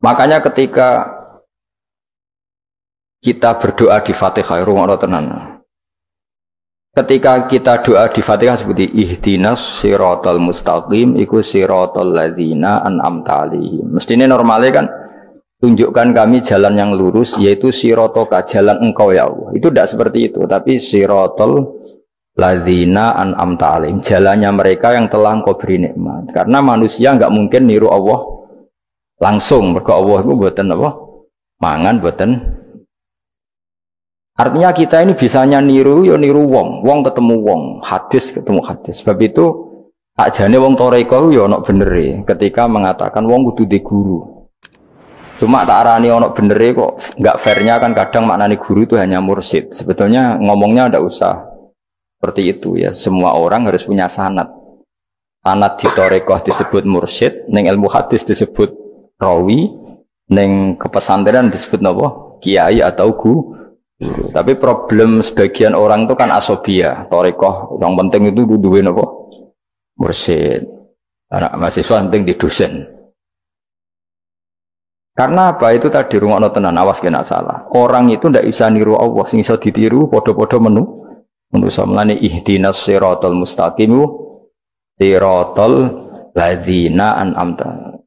Makanya ketika kita berdoa di Fatihah, rungokno tenan. Ketika kita doa di Fatihah seperti ihdinas siratal mustaqim iku siratal ladzina an'amta 'alaihim. Mestine normalnya kan tunjukkan kami jalan yang lurus yaitu siratoka, jalan engkau ya Allah. Itu tidak seperti itu, tapi siratal ladzina an'amta 'alaihim, jalannya mereka yang telah engkau beri nikmat. Karena manusia enggak mungkin niru Allah langsung, mergo Allah itu mboten apa? Mangan mboten. Artinya kita ini bisanya niru, ya niru wong ketemu wong, hadis ketemu hadis. Sebab itu ajane wong toreko ya ono benere ketika mengatakan wong kudu di guru. Cuma tak arani ono benere kok enggak fairnya kan kadang maknane guru itu hanya mursyid. Sebetulnya ngomongnya ndak usah seperti itu ya. Semua orang harus punya sanad. Sanad di toreko disebut mursyid, ning ilmu hadis disebut rawi, ning kepesantrenan disebut napa? Kiai atau guru. Tapi problem sebagian orang itu kan asobia, torikoh. Yang penting itu duduin apa? Mursyid. Anak mahasiswa penting di dosen. Karena apa? Itu tadi rungokno tenan, awas kena salah. Orang itu ndak bisa niru Allah, sing iso ditiru padha-padha manusa. Mulane ihdinas siratal mustaqim siratal ladzina an'amta.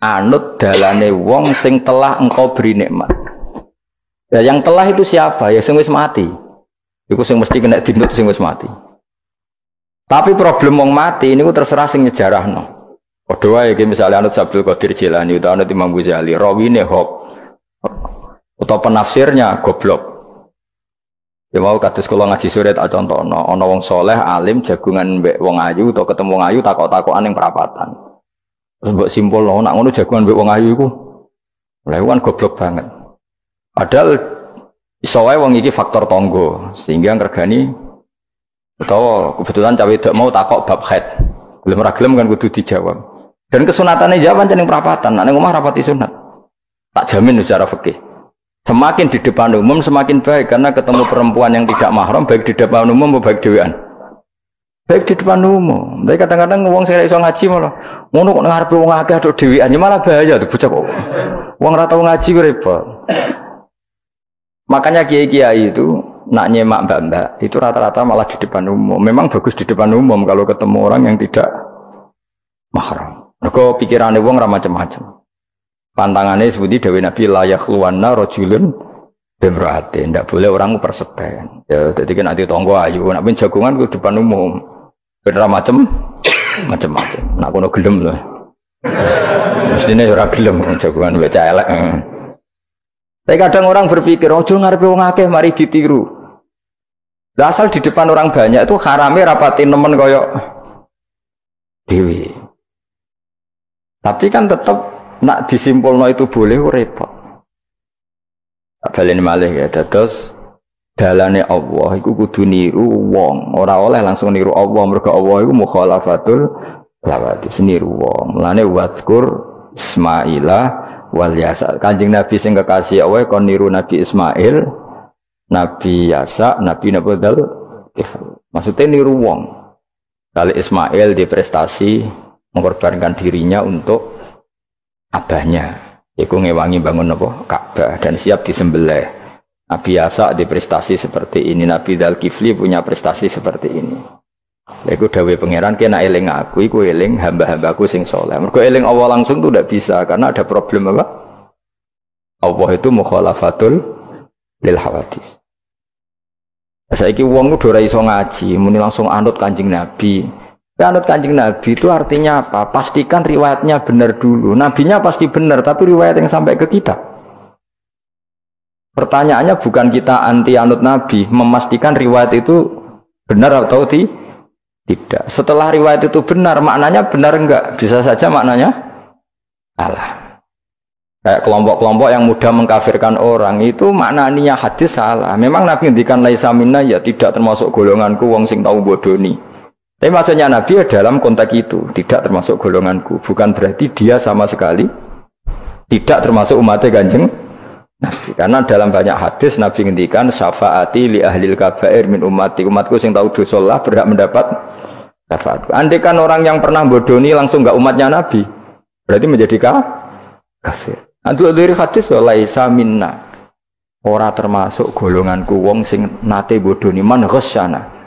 Anut dalane wong sing telah engkau beri nikmat. Ya yang telah itu siapa? Ya sing wis mati. Iku sing mesti kena dinut sing wis mati. Tapi problem wong mati niku terserah sing nyejarahno. Padha wae iki misale anut Abdul Qadir Jilani utawa anut Imam Ghazali, rawine hop. Utawa penafsirnya goblok. Ya mau kados kula ngaji sore tak contohno, ana wong soleh alim jagungan mbek wong ayu utawa ketemu wong ayu takok-takokan ning perapatan. Terus mbok simpulno nak ngono jagungan mbek wong ayu iku. Lha kan goblok banget. Padahal iso wae wong iki faktor tonggo sehingga ngregani utawa kebetulan cawe wedok mau takok bab haid. Gelem ra gelem kan kudu dijawab. Dan kesunatane jawaban ning perapatan, nek ning omah rapati sunat. Tak jamin secara fikih. Semakin di depan umum semakin baik karena ketemu perempuan yang tidak mahram baik di depan umum maupun baik dhewean. Baik di depan umum. Tapi kadang-kadang wong sing iso ngaji malah ngono kok ngarepe wong akeh aduk dhewean ya malah bahaya tuh bocah kok. Wong ra tau ngaji ku repot. Makanya kiai-kiai itu nak nyemak mbak-mbak itu rata-rata malah di depan umum. Memang bagus di depan umum kalau ketemu orang yang tidak mahram. Mergo pikirane wong ra macam-macam. Pantangannya seperti Dewi Nabi layak luwana rojulun bemrate. Tidak boleh orang persepen. Ya, jadi kan nanti tonggo ayu. Nak pun jagungan ke depan umum. Bener macam-macam. Nak kono gelem loh. Mestinya ora gelem jagungan baca elek. Tapi kadang orang berpikir, ojo ngarepe wong akeh mari ditiru. Lah asal di depan orang banyak itu harame rapati nemen koyok dewi. Tapi kan tetap nak disimpulno itu boleh repot. Baleni malih ya dados dalane Allah iku kudu niru wong, ora oleh langsung niru Allah mergo Allah iku mukhalafatul lawati niru wong. Mulane wazkur Ismaila wal Yasa. Kanjeng Nabi sing kekasih Allah kon niru Nabi Ismail, Nabi Yasa, Nabi Nabodal. Maksudnya niru wong. Kali Ismail di prestasi mengorbankan dirinya untuk abahnya. Iku ngewangi bangun apa? Ka'bah dan siap disembelih. Nabi Yasa di prestasi seperti ini, Nabi Dzulkifli punya prestasi seperti ini. Iku dawuh pangeran kena eling aku, iku eling hamba-hambaku sing saleh. Mergo eling Allah langsung tuh tidak bisa karena ada problem apa? Allah itu mukhalafatul lil hawadis. Saiki wong udah ora iso ngaji, muni langsung anut Kanjeng Nabi. Anut Kanjeng Nabi itu artinya apa? Pastikan riwayatnya benar dulu. Nabinya pasti benar, tapi riwayat yang sampai ke kita. Pertanyaannya bukan kita anti anut Nabi, memastikan riwayat itu benar atau tidak. Setelah riwayat itu benar, maknanya benar enggak? Bisa saja maknanya salah. Kayak kelompok-kelompok yang mudah mengkafirkan orang itu maknanya hadis salah. Memang Nabi ngendikan laisa minna ya tidak termasuk golonganku wong sing tau bodoni. Tapi maksudnya Nabi ya dalam konteks itu tidak termasuk golonganku. Bukan berarti dia sama sekali tidak termasuk umatnya Kanjeng Nabi. Karena dalam banyak hadis Nabi ngendikan syafaati li ahlil kabair min ummati. Umatku sing tahu dosa lah berhak mendapat syafaat. Andai kan orang yang pernah bodoni langsung enggak umatnya Nabi, berarti menjadi kafir. Antuk dari hadis laisa minna. Ora termasuk golonganku wong sing nate bodoni man ghasyana.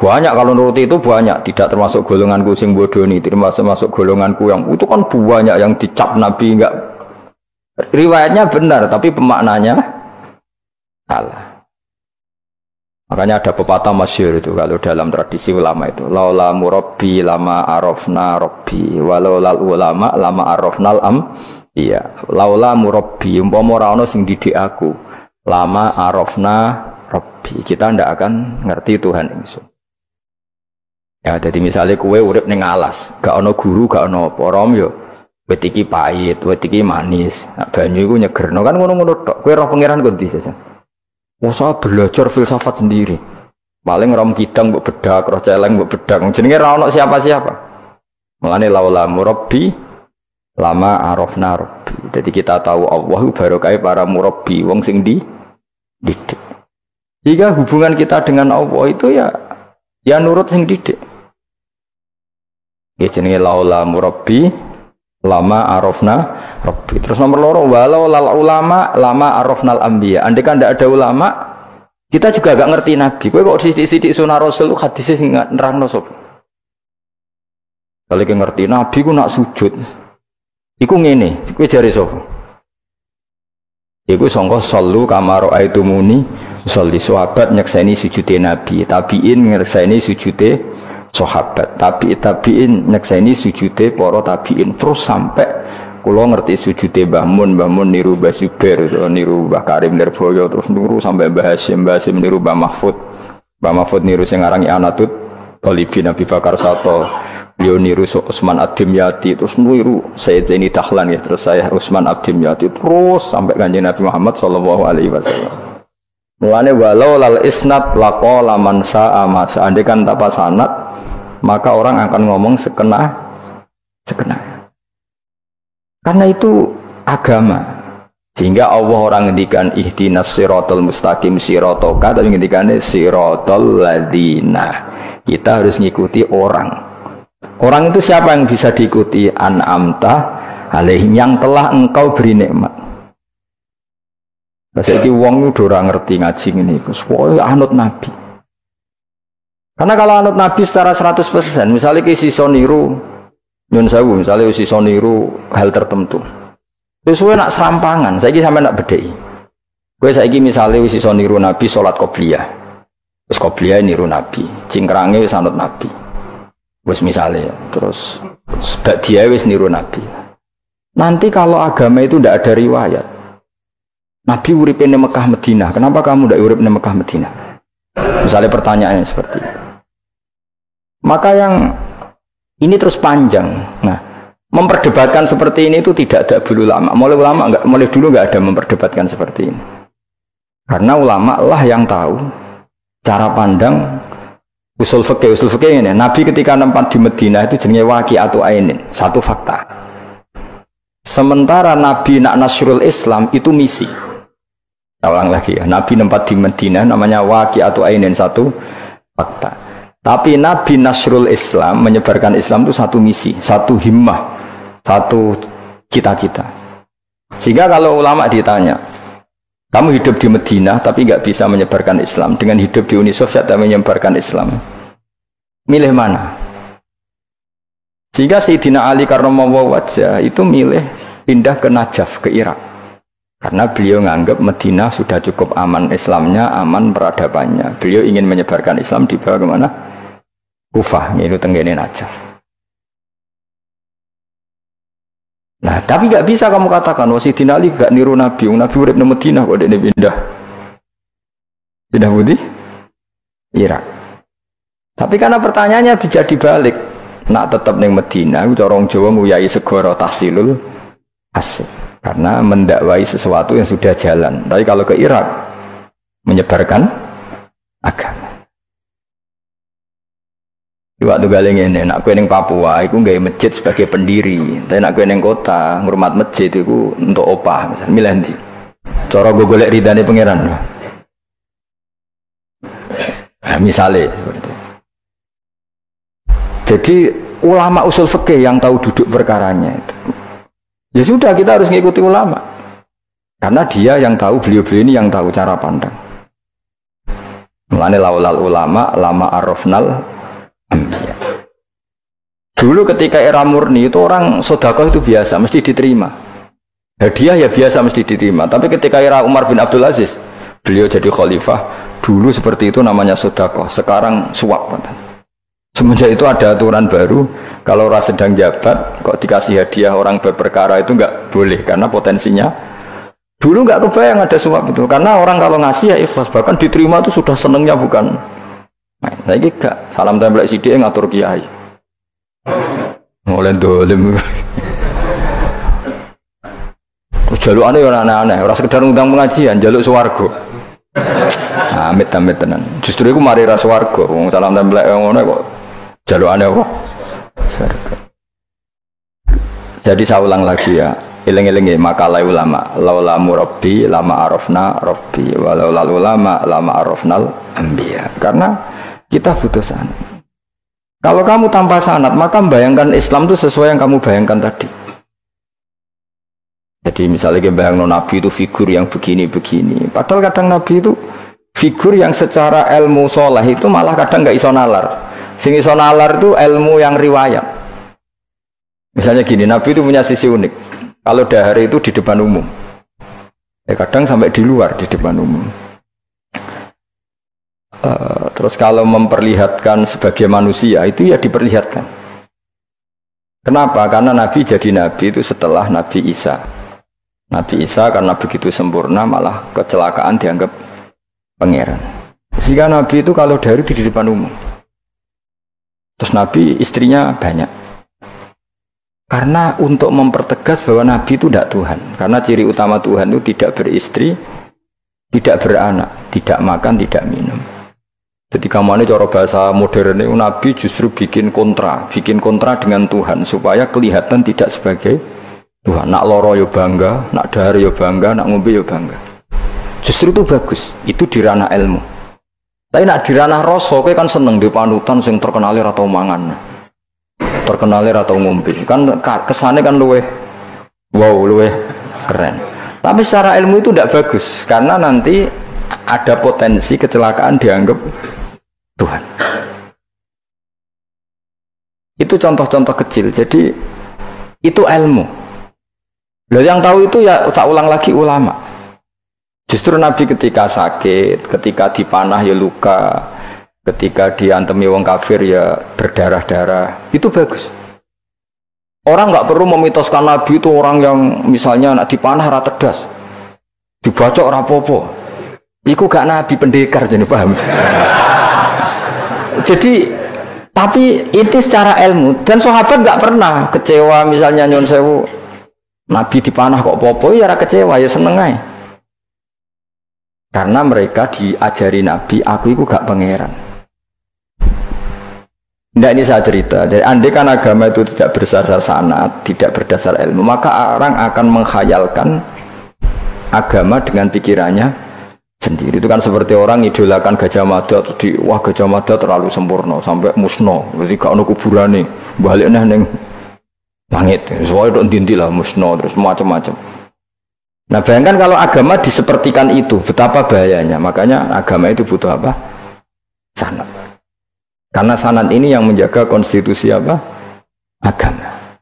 Banyak kalau nuruti itu banyak, tidak termasuk golonganku sing bodoni, termasuk golonganku yang itu kan banyak yang dicap Nabi enggak. Riwayatnya benar tapi pemaknanya salah. Makanya ada pepatah masyhur itu kalau dalam tradisi ulama itu, laula murabbi lama arafna rabbi walau lal ulama lama arafnal am. Iya, laula murabbi umpama ora ana sing didik aku, lama arafna rabbi. Kita ndak akan ngerti Tuhan ingsun. Ya, jadi misalnya kue urip ning alas, gak ana guru, gak ana apa, rom yo wit iki pahit, wit iki manis. Nah, banyu iku nyegerno kan ngono-ngono tok. Kowe roh pangeran kok ndi saja. Usah belajar filsafat sendiri. Paling rom kidang mbok bedak, roh celeng mbok bedak. Jenenge ra ono siapa-siapa. Mulane laula murabbi lama arafna rabbi. Jadi kita tahu Allah barokah para murabbi wong sing didik. Jika hubungan kita dengan Allah itu ya nurut sing didik. Ya jenenge laula murabbi lama arafna rabbi. Terus nomor loro walau lal ulama lama arafnal anbiya. Andai kan ndak ada ulama, kita juga gak ngerti Nabi. Kowe kok sithik-sithik sunah Rasul hadis sing nerangno sapa? Kalau ngerti Nabi ku nak sujud iku ngene, kowe jare sapa? Iku sangka sallu kama raaitumuni sholli. Sahabat nyekseni sujude Nabi, tabiin nyekseni sujude sahabat, tabiin nyekseni sujude para tabiin, terus sampai kula ngerti sujude Mbah Mun niru Mbah Zubair, niru Mbah Karim Nirboyo, terus niru sampai Mbah Hasyim niru Mbah Mahfud niru sing arange Anatut Talibin Nabi Bakar Sato. Beliau niru Utsman Ad-Dimyati, terus niru Sayyid Zaini Dahlan ya, terus saya Utsman Ad-Dimyati, terus sampai kanjeng Nabi Muhammad sallallahu alaihi wasallam. Mulane walau lal isnad laqala man sa'a ma seandainya tanpa sanad maka orang akan ngomong sekena. Karena itu agama. Sehingga Allah orang ngendikan ihdinas siratal mustaqim siratoka, tapi ngendikane siratal ladzina. Kita harus ngikuti orang. Orang itu siapa yang bisa diikuti? An'amta alaihim, yang telah engkau beri nikmat. Saiki wong udah ora ngerti ngaji ngene iku, supaya anut Nabi. Karena kalau anut Nabi secara 100%, misalnya ki sisa niru nyun sewu, misalnya sisa niru hal tertentu. Wis kowe nak serampangan, saiki sampe nak bedheki. Kowe saiki misalnya wis sisa niru Nabi salat qobliyah. Wis qobliyah niru Nabi, cingkrange wis anut Nabi. Wis misalnya, terus dia wis niru Nabi. Nanti kalau agama itu tidak ada riwayat, Nabi urip di Mekah Madinah, kenapa kamu tidak urip di Mekah Madinah? Misalnya pertanyaannya seperti itu. Maka yang ini terus panjang. Nah, memperdebatkan seperti ini itu tidak ada dulu ulama. Mulai dulu nggak ada memperdebatkan seperti ini. Karena ulama lah yang tahu cara pandang. Usul fikih ini. Nabi ketika nempat di Madinah itu jenenge waqi'atu ainin, satu fakta. Sementara Nabi nak nasrul Islam itu misi. Ulang lagi ya, Nabi nempat di Madinah namanya waqi'atu ainin, satu fakta. Tapi Nabi nasrul Islam, menyebarkan Islam itu satu misi, satu himmah, satu cita-cita. Sehingga kalau ulama ditanya, kamu hidup di Madinah tapi nggak bisa menyebarkan Islam, dengan hidup di Uni Soviet dan menyebarkan Islam, milih mana? Sehingga Sayyidina Ali karramallahu wajhah itu milih pindah ke Najaf, ke Irak, karena beliau menganggap Madinah sudah cukup aman Islamnya, aman peradabannya. Beliau ingin menyebarkan Islam di bawah kemana? Kufah, yaitu tenggene Najaf. Nah, tapi nggak bisa kamu katakan, Sayyidina Ali gak niru Nabi. Nabi urip di Madinah kok dia pindah budi Irak. Tapi karena pertanyaannya bisa dibalik, nak tetap neng Madinah, orang Jawa nguyai segoro tahsilul asik, karena mendakwai sesuatu yang sudah jalan. Tapi kalau ke Irak, menyebarkan agama. Waktu galeng ini, nak kue neng Papua, aku nggak masjid sebagai pendiri. Tapi nak kue neng kota, ngurmat masjid itu untuk opah, misalnya milih nanti. Cara gue golek ridane pangeran. Nah, misalnya seperti itu. Jadi ulama usul fikih yang tahu duduk perkaranya itu. Ya sudah, kita harus mengikuti ulama. Karena dia yang tahu, beliau-beliau ini yang tahu cara pandang. Mulane laulal ulama, lama arafnal anbiya. Dulu ketika era murni itu orang sedekah itu biasa, mesti diterima. Hadiah ya biasa mesti diterima. Tapi ketika era Umar bin Abdul Aziz, beliau jadi khalifah, dulu seperti itu namanya sedekah, sekarang suap. Semenjak itu ada aturan baru, kalau orang sedang jabat, kok dikasih hadiah orang berperkara itu nggak boleh, karena potensinya. Dulu nggak kebayang ada suap itu, karena orang kalau ngasih ya ikhlas, bahkan diterima itu sudah senengnya bukan. Nah ini gak, salam tempel sidik ngatur kiai. Mulai dolim. Jaluk aneh orang aneh-aneh, orang sekedar ngundang pengajian, jaluk swarga. Amit-amit tenan. Justru itu mari ra swarga, wong salam tempel ngono kok jaluk aneh apa? Swarga. Jadi saya ulang lagi ya. Eling-eling makalah ulama, laula murabbi lama arafna rabbi walaula ulama lama arafnal anbiya. Karena kita butuh sanad. Kalau kamu tanpa sanad, maka membayangkan Islam itu sesuai yang kamu bayangkan tadi. Jadi misalnya bayangkan Nabi itu figur yang begini-begini. Padahal kadang Nabi itu figur yang secara ilmu soleh itu malah kadang nggak iso nalar. Sing iso nalar itu ilmu yang riwayat. Misalnya gini, Nabi itu punya sisi unik. Kalau dahar itu di depan umum, ya kadang sampai di luar di depan umum. Terus kalau memperlihatkan sebagai manusia itu ya diperlihatkan. Kenapa? Karena Nabi jadi Nabi itu setelah Nabi Isa. Nabi Isa karena begitu sempurna malah kecelakaan dianggap pangeran. Sehingga Nabi itu kalau dahar itu di depan umum. Terus Nabi istrinya banyak. Karena untuk mempertegas bahwa Nabi itu tidak Tuhan. Karena ciri utama Tuhan itu tidak beristri, tidak beranak, tidak makan, tidak minum. Jadi kamu ini cara bahasa modern itu Nabi justru bikin kontra dengan Tuhan supaya kelihatan tidak sebagai Tuhan. Nak loro yo bangga, nak dahar yo bangga, nak ngombe yo bangga. Justru itu bagus. Itu di ranah ilmu. Tapi nak di ranah rasa, kowe kan seneng di panutan sing terkenal atau mangan. Terkenalir atau ngombe kan kesannya kan luweh keren, tapi secara ilmu itu tidak bagus karena nanti ada potensi kecelakaan dianggap Tuhan. Itu contoh-contoh kecil. Jadi itu ilmu. Loh, yang tahu itu ya tak ulang lagi ulama. Justru Nabi ketika sakit, ketika dipanah ya luka, ketika diantemi wong kafir ya berdarah-darah, itu bagus. Orang nggak perlu memitoskan Nabi itu orang yang misalnya nak dipanah ra tegas, dibacok ora apa-apa. Iku gak Nabi pendekar, jadi paham. Jadi tapi itu secara ilmu dan sahabat nggak pernah kecewa misalnya nyon sewu Nabi dipanah kok apa-apa ya ra kecewa, ya seneng ae. Karena mereka diajari Nabi, aku itu gak pangeran. Nah ini saya cerita. Jadi andai kan agama itu tidak berdasar sanad, tidak berdasar ilmu, maka orang akan menghayalkan agama dengan pikirannya sendiri. Itu kan seperti orang idolakan Gajah Mada, wah Gajah Mada terlalu sempurna sampai musno. Jadi gak ada kuburane, baliknya neng langit. Soalnya itu inti lah musno terus macam-macam. Nah bayangkan kalau agama disepertikan itu, betapa bahayanya. Makanya agama itu butuh apa? Sanad. Karena sanad ini yang menjaga konstitusi apa? Agama.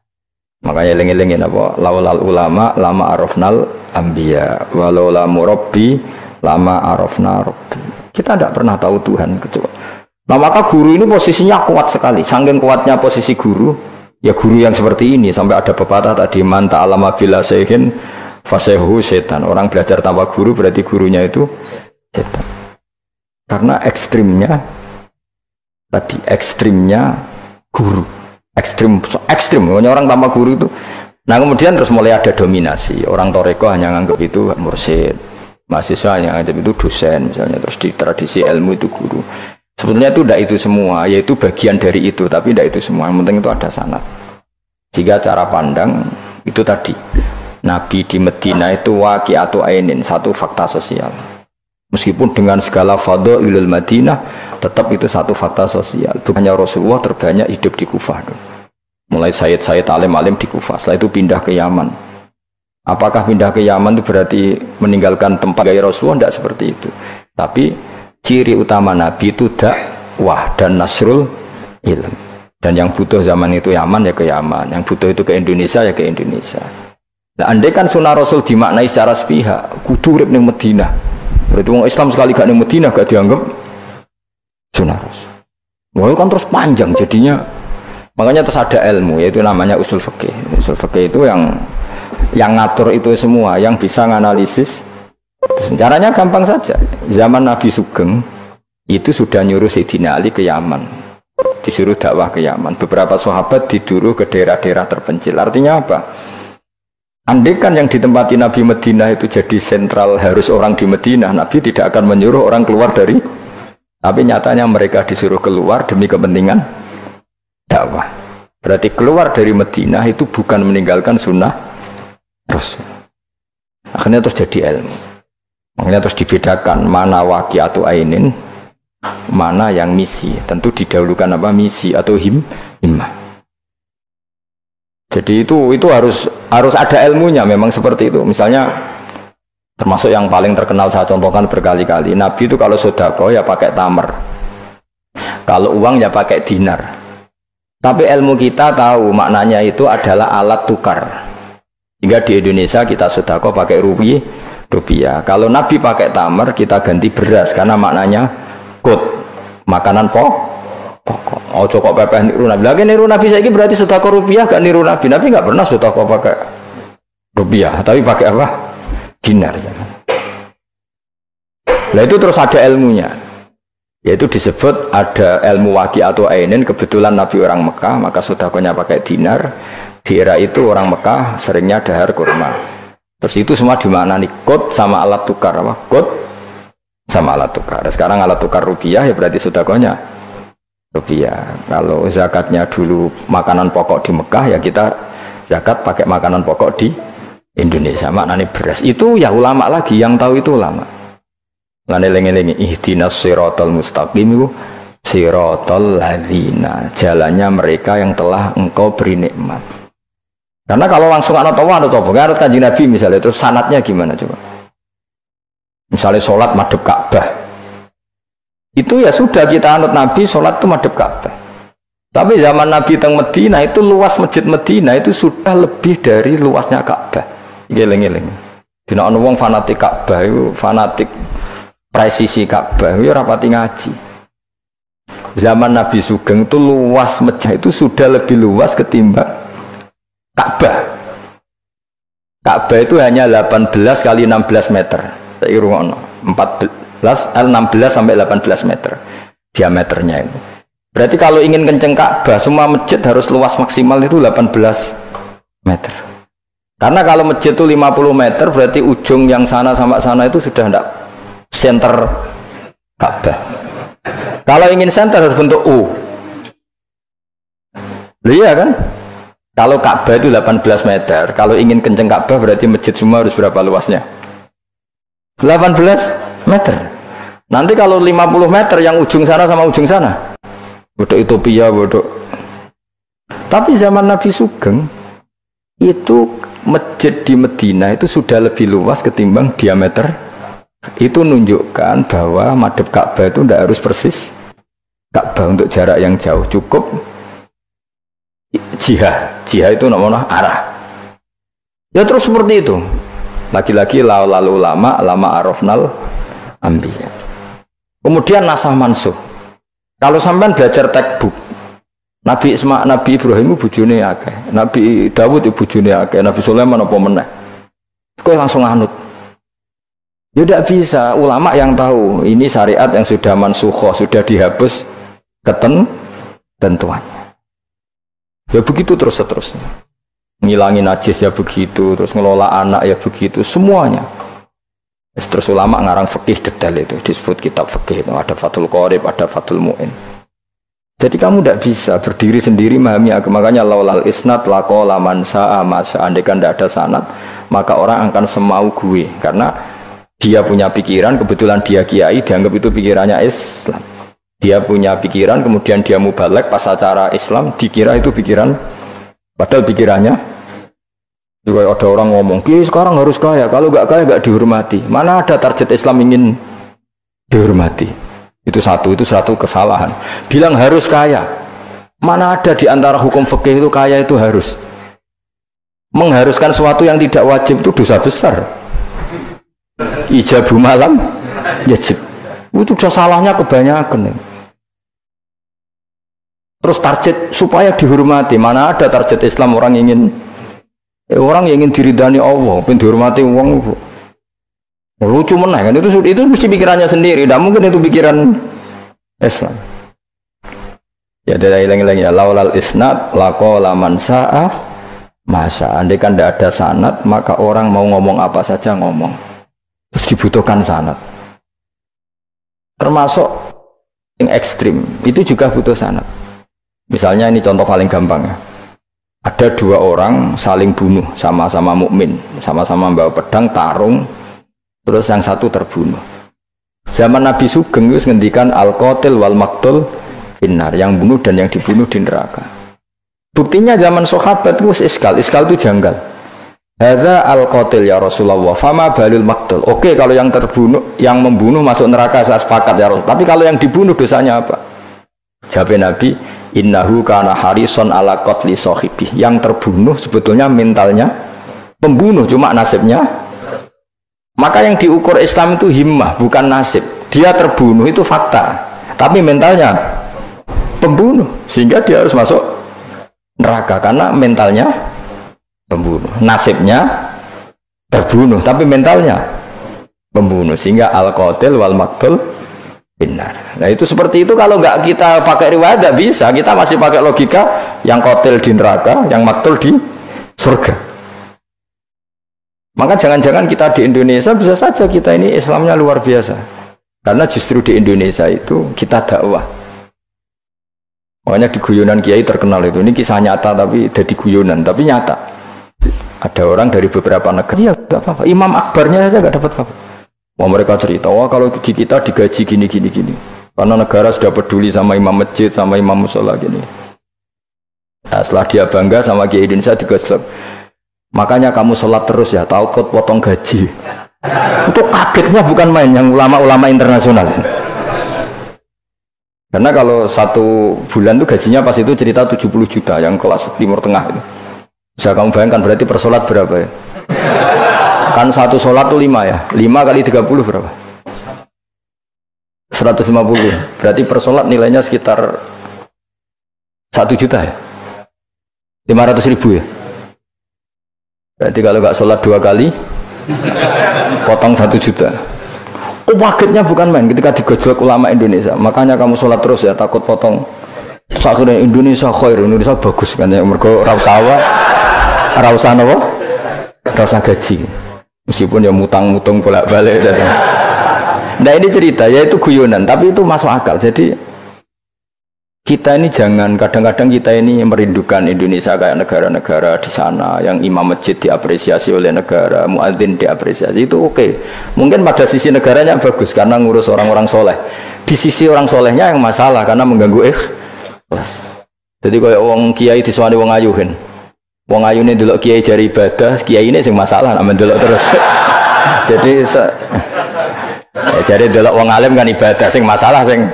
Makanya eling-elingin apa? Laulal ulama lama arafnal anbiya walau la murabbi lama arafna rabbi. Kita tidak pernah tahu Tuhan kecuali. Nah maka guru ini posisinya kuat sekali. Saking kuatnya posisi guru, ya guru yang seperti ini sampai ada pepatah tadi man ta'allama bila sayhin fasehu setan. Orang belajar tanpa guru berarti gurunya itu setan. Karena ekstrimnya guru, ekstrim, orang tanpa guru itu. Nah kemudian terus mulai ada dominasi. Orang toreko hanya nganggap itu mursyid, mahasiswa hanya nganggap itu dosen misalnya. Terus di tradisi ilmu itu guru. Sebetulnya itu tidak itu semua, yaitu bagian dari itu, tapi tidak itu semua. Yang penting itu ada sanad. Jika cara pandang itu tadi, Nabi di Medina itu waqi'atu ainin, satu fakta sosial. Meskipun dengan segala fadhailul Madinah, tetap itu satu fakta sosial. Bukannya Rasulullah terbanyak hidup di Kufah. Mulai Sayyid alim-alim di Kufah, setelah itu pindah ke Yaman. Apakah pindah ke Yaman itu berarti meninggalkan tempat gaya Rasulullah? Tidak seperti itu. Tapi ciri utama Nabi itu dakwah dan nasrul ilm. Dan yang butuh zaman itu Yaman ya ke Yaman, yang butuh itu ke Indonesia ya ke Indonesia. Nah, andai kan sunnah Rasul dimaknai secara sepihak, kudu urip ning Madinah. Berarti orang Islam sekali gak ning Madinah gak dianggap sunnah Rasul. Wah, kan terus panjang jadinya. Makanya terus ada ilmu, yaitu namanya usul fikih. Usul fikih itu yang ngatur itu semua, yang bisa menganalisis. Caranya gampang saja. Zaman Nabi Sugeng itu sudah nyuruh Sayyidina Ali ke Yaman, disuruh dakwah ke Yaman. Beberapa sahabat disuruh ke daerah-daerah terpencil. Artinya apa? Andai kan yang ditempati Nabi Madinah itu jadi sentral, harus orang di Madinah, Nabi tidak akan menyuruh orang keluar dari. Tapi nyatanya mereka disuruh keluar demi kepentingan dakwah. Berarti keluar dari Madinah itu bukan meninggalkan sunnah Rasul. Akhirnya terus jadi ilmu. Makanya terus dibedakan mana waqi'atu ainin, mana yang misi. Tentu didahulukan apa, misi atau himmah. Jadi itu harus ada ilmunya, memang seperti itu. Misalnya termasuk yang paling terkenal saya contohkan berkali-kali, Nabi itu kalau sedekah ya pakai tamar, kalau uang ya pakai dinar. Tapi ilmu kita tahu maknanya itu adalah alat tukar. Hingga di Indonesia kita sedekah pakai rupiah. Kalau Nabi pakai tamar, kita ganti beras karena maknanya kut, makanan pokok. Oh kok pepeh niru Nabi. Lagi niru Nabi saiki berarti sedekah rupiah gak niru Nabi. Nabi nggak pernah sedekah pakai rupiah, tapi pakai apa? Dinar. Nah itu terus ada ilmunya, yaitu disebut ada ilmu waqi'atu ainin. Kebetulan Nabi orang Mekah, maka sedekahnya pakai dinar. Di era itu orang Mekah seringnya dahar kurma. Terus itu semua dimaknani kod sama alat tukar, apa? Kod sama alat tukar. Sekarang alat tukar rupiah ya berarti sedekahnya rupiah. Kalau zakatnya dulu makanan pokok di Mekah, ya kita zakat pakai makanan pokok di Indonesia, maknanya beras. Itu ya ulama lagi yang tahu, itu ulama. Lengi-lengi ihdinas siratal mustaqim, siratal ladzina, jalannya mereka yang telah engkau beri nikmat. Karena kalau langsung anut Kanjeng Nabi misalnya, terus sanatnya gimana coba? Misalnya sholat madhep Ka'bah, itu ya sudah kita anut Nabi, sholat itu madhep Ka'bah. Tapi zaman Nabi teng Medina itu luas masjid Medina itu sudah lebih dari luasnya Ka'bah. Geleng-geleng. Dina ana wong fanatik Ka'bah itu, fanatik presisi Ka'bah itu rapati ngaji. Zaman Nabi Sugeng itu luas masjid itu sudah lebih luas ketimbang Ka'bah. Ka'bah itu hanya 18 kali 16 meter. Saya rungokno 16 sampai 18 meter diameternya itu. Berarti kalau ingin kenceng Ka'bah, semua masjid harus luas maksimal itu 18 meter. Karena kalau masjid itu 50 meter, berarti ujung yang sana sampai sana itu sudah tidak center Ka'bah. Kalau ingin center harus bentuk U. Iya kan? Kalau Ka'bah itu 18 meter, kalau ingin kenceng Ka'bah berarti masjid semua harus berapa luasnya? 18 meter. Nanti kalau 50 meter yang ujung sana sama ujung sana, bodoh utopia, bodoh. Tapi zaman Nabi Sugeng itu masjid di Medina itu sudah lebih luas ketimbang diameter. Itu menunjukkan bahwa madhep Ka'bah itu tidak harus persis Ka'bah untuk jarak yang jauh, cukup jihad itu namanya arah. Ya terus seperti itu. Lagi-lagi lalu lama arafnal ambiya. Kemudian nasah mansuh. Kalau sampean belajar textbook, Nabi Ibrahim bujune akeh, Nabi Dawud bujune akeh, Nabi Sulaiman apa meneh. Kowe langsung anut. Ya tidak bisa. Ulama yang tahu ini syariat yang sudah mansukhoh, sudah dihapus ketentuannya. Ya begitu terus-terusnya. Ngilangin najis ya begitu, terus ngelola anak ya begitu, semuanya. Terus ulama ngarang fikih detail itu, disebut kitab fikih itu, ada Fathul Qorib, ada Fathul Mu'in. Jadi kamu tidak bisa berdiri sendiri memahami agama. Makanya laulal isnad laqala man sa'a ma sa'a. Andaikan tidak ada sanad, maka orang akan semau gue, karena dia punya pikiran, kebetulan dia kiai, dianggap itu pikirannya Islam. Dia punya pikiran, kemudian dia mubalek pas acara Islam, dikira itu pikiran, padahal pikirannya Juga ada orang ngomong, "Ki sekarang harus kaya, kalau nggak kaya nggak dihormati." Mana ada target Islam ingin dihormati? Itu satu kesalahan. Bilang harus kaya. Mana ada di antara hukum fikih itu kaya itu harus. Mengharuskan sesuatu yang tidak wajib itu dosa besar. Ijabu malam wajib. Itu sudah salahnya kebanyakan. Terus target supaya dihormati. Mana ada target Islam orang yang ingin diridani Allah, pengen dihormati uang. Lucu meneh kan itu mesti pikirannya sendiri. Tidak mungkin itu pikiran Islam. Ya tidak hilang ya. Laulal isnad laqala man sa'a masa. Andai kan tidak ada sanad, maka orang mau ngomong apa saja ngomong. Terus dibutuhkan sanad. Termasuk yang ekstrim itu juga butuh sanad. Misalnya ini contoh paling gampang ya. Ada dua orang saling bunuh, sama-sama mukmin, sama-sama bawa pedang tarung, terus yang satu terbunuh. Zaman Nabi Sugeng itu ngendikan al-qatil wal maqtul finnar, yang bunuh dan yang dibunuh di neraka. Buktinya zaman sahabat itu iskal itu janggal. Hadza al-qatil ya Rasulullah, fama balul maqtul. Oke, kalau yang terbunuh, yang membunuh masuk neraka saya sepakat ya Rasul. Tapi kalau yang dibunuh dosanya apa? Jawab Nabi, innahu kana harison ala qatli sahibi. Yang terbunuh sebetulnya mentalnya pembunuh, cuma nasibnya. Maka yang diukur Islam itu himmah, bukan nasib. Dia terbunuh itu fakta, tapi mentalnya pembunuh, sehingga dia harus masuk neraka karena mentalnya pembunuh, nasibnya terbunuh, tapi mentalnya pembunuh, sehingga al-qatil wal maqtul benar. Nah itu seperti itu. Kalau nggak kita pakai riwayat nggak bisa, kita masih pakai logika yang qatil di neraka, yang maqtul di surga. Maka jangan-jangan kita di Indonesia bisa saja kita ini Islamnya luar biasa, karena justru di Indonesia itu kita dakwah. Makanya di guyonan kiai terkenal itu, ini kisah nyata tapi jadi guyonan, tapi nyata. Ada orang dari beberapa negara, ya nggak apa-apa, Imam Akbarnya saja nggak dapat apa-apa. Wah, mereka cerita, wah kalau di kita digaji gini, karena negara sudah peduli sama imam masjid, sama imam musola gini. Nah, setelah dia bangga sama kiai Indonesia digosok, makanya kamu sholat terus ya, takut potong gaji. Itu kagetnya bukan main, yang ulama-ulama internasional. Karena kalau satu bulan itu gajinya pas itu cerita 70 juta, yang kelas Timur Tengah itu. Bisa kamu bayangkan berarti per sholat berapa ya? Kan satu sholat itu 5 ya, 5 kali 30 berapa? 150. Berarti per sholat nilainya sekitar 1 juta ya, 500.000 ya. Berarti kalau nggak sholat 2 kali potong 1 juta. Oh, kagetnya bukan main ketika digojlok ulama Indonesia. Makanya kamu sholat terus ya, takut potong. Sakurnya Indonesia khair, Indonesia bagus kan ya, mergo rausawa rausan apa? Rausan gaji. Meskipun ya mutang-mutang bolak-balik. Nah ini cerita, yaitu guyonan, tapi itu masuk akal. Jadi kita ini jangan, kadang-kadang kita ini merindukan Indonesia kayak negara-negara di sana yang imam masjid diapresiasi oleh negara, muadzin diapresiasi, itu oke. Mungkin pada sisi negaranya bagus karena ngurus orang-orang soleh. Di sisi orang solehnya yang masalah karena mengganggu ikhlas. Jadi kayak wong kiai disuwani wong ayuhin. Wong ayu ini delok kiai jari ibadah, kiai ini sing masalah, aman delok terus. Jadi ya, jari delok wong alim kan ibadah, sing masalah sing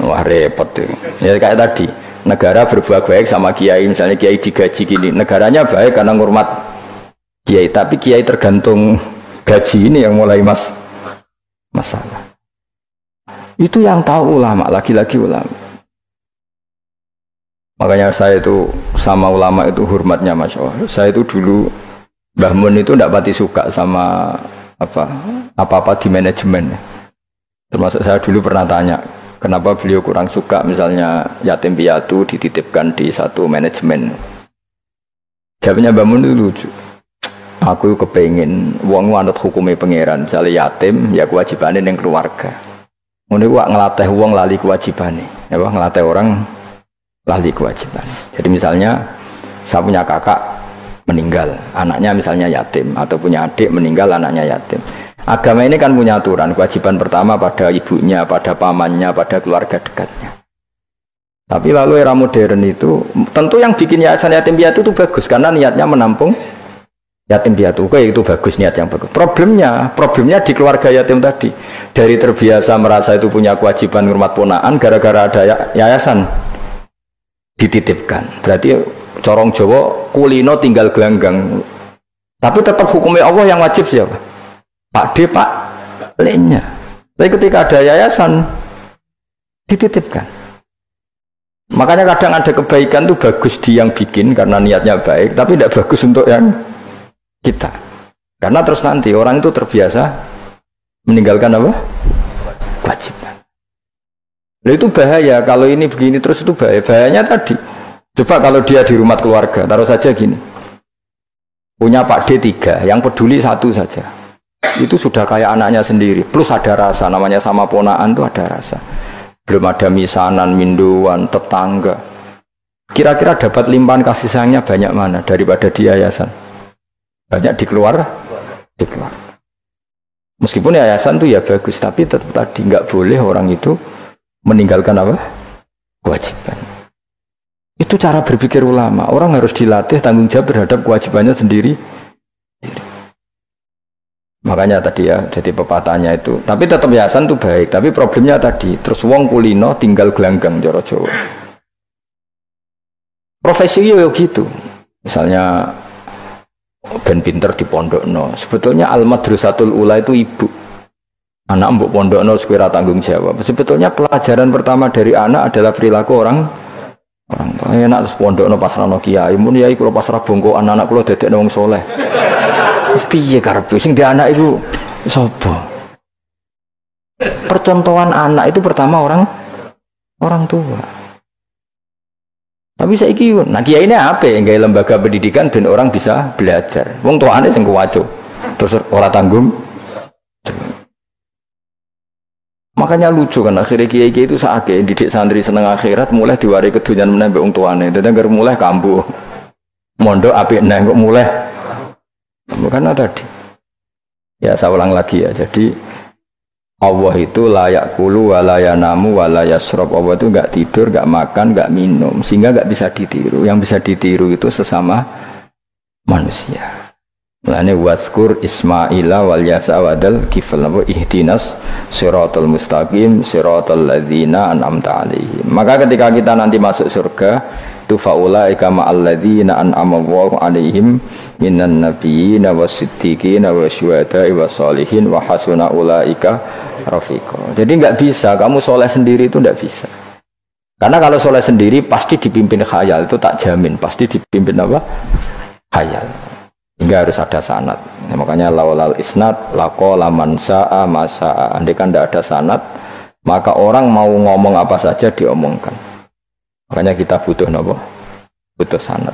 wah repot tuh. Ya kayak tadi, negara berbuat baik sama kiai, misalnya kiai digaji gini, negaranya baik karena ngurmat kiai, tapi kiai tergantung gaji ini yang mulai masalah. Itu yang tahu ulama, lagi-lagi ulama. Makanya saya itu sama ulama itu hormatnya, Masya Allah. Saya itu dulu Mbah Mun itu tidak pati suka sama apa-apa di manajemen. Termasuk saya dulu pernah tanya, kenapa beliau kurang suka misalnya yatim piatu dititipkan di satu manajemen. Jawabnya Mbah Mun itu lucu. Aku kepengen wong anut hukumnya pangeran, misalnya yatim ya kewajibannya yang keluarga. Ngono iku ngelatih wong lali kewajibannya. Ya ngelatih orang lali kewajiban. Jadi misalnya saya punya kakak meninggal, anaknya misalnya yatim, atau punya adik meninggal, anaknya yatim. Agama ini kan punya aturan, kewajiban pertama pada ibunya, pada pamannya, pada keluarga dekatnya. Tapi lalu era modern itu, tentu yang bikin yayasan yatim piatu itu bagus karena niatnya menampung yatim piatu. Oke, itu bagus, niat yang bagus. Problemnya di keluarga yatim tadi. Dari terbiasa merasa itu punya kewajiban ngurmat ponaan, gara-gara ada yayasan dititipkan. Berarti corong Jawa kulino tinggal gelanggang. Tapi tetap hukumnya Allah yang wajib siapa? Pak D, Pak L-nya. Tapi ketika ada yayasan dititipkan. Makanya kadang ada kebaikan itu bagus di yang bikin karena niatnya baik, tapi tidak bagus untuk yang kita. Karena terus nanti orang itu terbiasa meninggalkan apa? Kewajiban. Nah, itu bahaya kalau ini begini terus, itu bahaya. Bahayanya tadi. Coba kalau dia di rumah keluarga, taruh saja gini. Punya Pak D 3, yang peduli 1 saja. Itu sudah kayak anaknya sendiri. Plus ada rasa, namanya sama ponaan itu ada rasa. Belum ada misanan, minduan, tetangga. Kira-kira dapat limpahan kasih sayangnya banyak mana daripada di yayasan? Banyak di keluarga. Meskipun yayasan itu ya bagus, tapi tetap tadi nggak boleh orang itu meninggalkan apa? Kewajiban. Itu cara berpikir ulama. Orang harus dilatih tanggung jawab terhadap kewajibannya sendiri. Makanya tadi ya, jadi pepatahnya itu. Tapi tetap yayasan itu baik. Tapi problemnya tadi, terus wong kulino tinggal gelanggang joro Jawa. Profesi yo gitu. Misalnya ben pinter di pondokno. Sebetulnya al-madrasatul ula itu ibu. Anak mbok pondokno sekira tanggung jawab. Sebetulnya pelajaran pertama dari anak adalah perilaku orang enak terus pondokno pasrano kiai. Mun yai kula pasrah bongko anak-anak kula dadekno wong saleh. Piye karepe sing di anak itu sapa? Percontohan anak itu pertama orang tua. Tapi saiki nah kiai ini apa ya? Gawe lembaga pendidikan ben orang bisa belajar. Wong tuane sing kuwaco. Terus ora tanggung. Makanya lucu kan akhirnya kiai itu saake didik santri seneng akhirat mulai diwari kedunyan meneh mbek wong tuane. Dadi anggere mulai kambuh. Mondok apik neh kok mulai. Karena tadi ya saya ulang lagi ya, jadi Allah itu layak kulu walayanamu walayasrob. Allah itu nggak tidur, nggak makan, nggak minum, sehingga nggak bisa ditiru. Yang bisa ditiru itu sesama manusia. Mulane waskur Ismaila wal yasa wadal kifal nabo ihdinas siratal mustaqim siratal ladzina an'amta alaihim. Maka ketika kita nanti masuk surga itu faulaika ma'al ladzina an'ama Allahu alaihim minan nabiyyin wasiddiqin wasyuhada'i wassalihin wa hasuna ulaika rafiqa. Jadi enggak bisa kamu soleh sendiri, itu enggak bisa. Karena kalau soleh sendiri pasti dipimpin khayal, itu tak jamin pasti dipimpin apa? Khayal. Hingga harus ada sanad. Ya, makanya laulal isnad laqala man sa'a ma sa'a. Andai kan enggak ada sanad, maka orang mau ngomong apa saja diomongkan. Makanya kita butuh apa? Butuh sanad.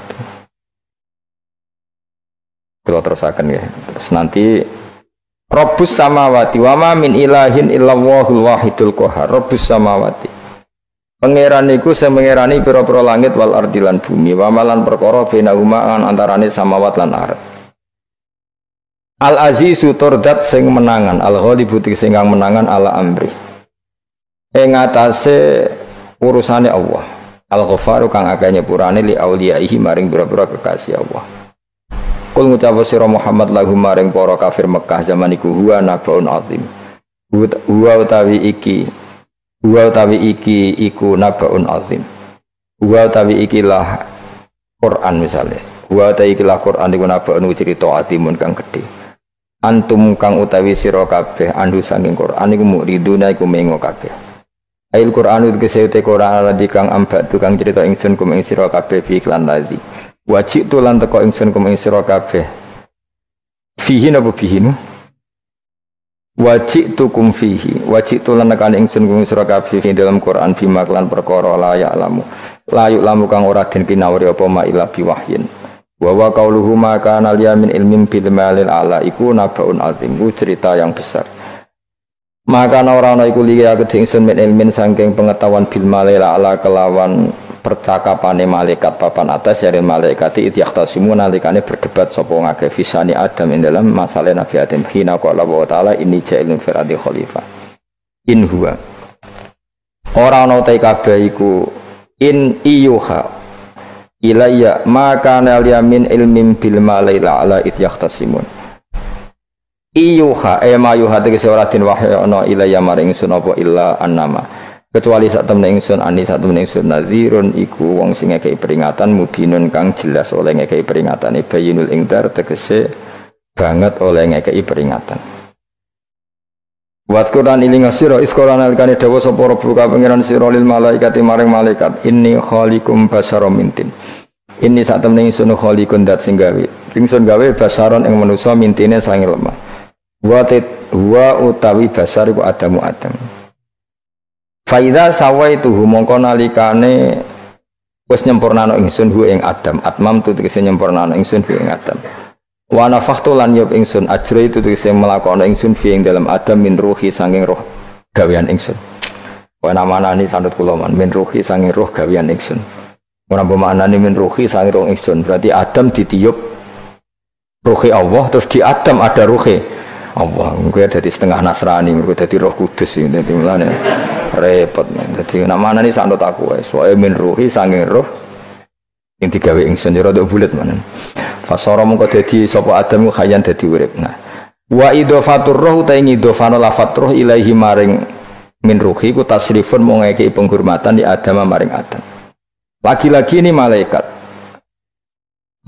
Kalau terusakan ya. Terus nanti Rabbus samawati wa ma min ilahin illallahul wahidul qahar. Rabbus samawati. Pangeran iku sing mengerani pira-pira langit wal ardi lan bumi, wa malan perkara bainahuma antarane samawat lan ardh. Al azizu turdat sing menangan, al ghalibu sing kang menangan ala amri. Ing atase urusane Allah. Al-Ghafaru kang akeh nyepurane li auliyaihi maring pira-pira kekasih Allah. Kul ngucap sira Muhammad lahum maring para kafir Mekah zaman iku huwa nabaun azim. Huwa utawi iki iku nabaun azim. Huwa utawi iki lah Quran misalnya. Huwa utawi iki lah Quran iku nabaun cerita azimun kang gedhe. Antum kang utawi sira kabeh andu saking Quran iku muriduna iku mengo kabeh. Ail Quran itu kesehute Quran lagi kang ambak tukang cerita ingsun kum ing sira kabeh fi iklan lagi. Wajib tu lan teko ingsun kum ing sira kabeh. Fihi napa fihi? Wajib tu kum fihi. Wajib tu lan nekane ingsun kum sira kabeh fi dalam Quran bima klan perkara layak lamu. Layuk lamu kang ora den kinawari apa ma ila bi wahyin. Wa wa qauluhu ma kana liyamin ilmin bil malil ala iku nabaun azim. Ku cerita yang besar. Maka orang iku liya kedingsun min ilmin saking pengetahuan bil malaila ala kelawan percakapane malaikat papan atas dari malaikat itu yakhtasimu nalikane berdebat sapa ngake fisani Adam ing dalam masalah Nabi Adam hina qala wa ta'ala inni ja'ilun fil ardi khalifah in huwa ora ana ta kabeh iku in iyuha ilayya ma kana yamin ilmin bil malaila ala id yahtasimun. Iyuha ma yuha tegese ora den wahyu ana ilayya maring ingsun apa illa annama kecuali sak temne ingsun sak temne ingsun nadzirun iku wong sing ngekeki peringatan mubinun kang jelas oleh ngekeki peringatane bayinul ingdar tegese banget oleh ngekeki peringatan. Waskuran iling sira iskoran alikane dawa sapa rabbuka pangeran sira lil malaikati maring malaikat inni khaliqum basyaram mintin. Inni sak temne ingsun khaliqun dat sing gawe. Ingsun gawe basyaron ing manusa mintine sange lemah. Wa utawi basar iku Adamu Adam. Fa idza sawaituhu mongko nalikane wis nyempurnano ingsun hu ing Adam, atmam tu tegese nyempurnano ingsun hu ing Adam. Wa nafakhtu lan yub ingsun ajra itu tegese melakono ingsun fi ing dalam Adam min ruhi sanging roh gawean ingsun. Wa namanani sanut kula man min ruhi sanging roh gawean ingsun. Ora bermakna min ruhi sanging roh ingsun, berarti Adam ditiup ruhi Allah terus di Adam ada ruhi Allah. Gue jadi setengah Nasrani, gue jadi Roh Kudus ini, jadi mulanya repot. Jadi nama ini sanut aku, soalnya min ruhi sanging roh yang digawe ingsun jero untuk bulat mana. Fasara mengko dadi sapa Adam khayan dadi urip. Nah, wa idhofatur roh ta ing idhofano lafat roh ilaihi maring min ruhi ku tasrifun mung ngekeki penghormatan di Adam maring Adam. Lagi-lagi ini malaikat.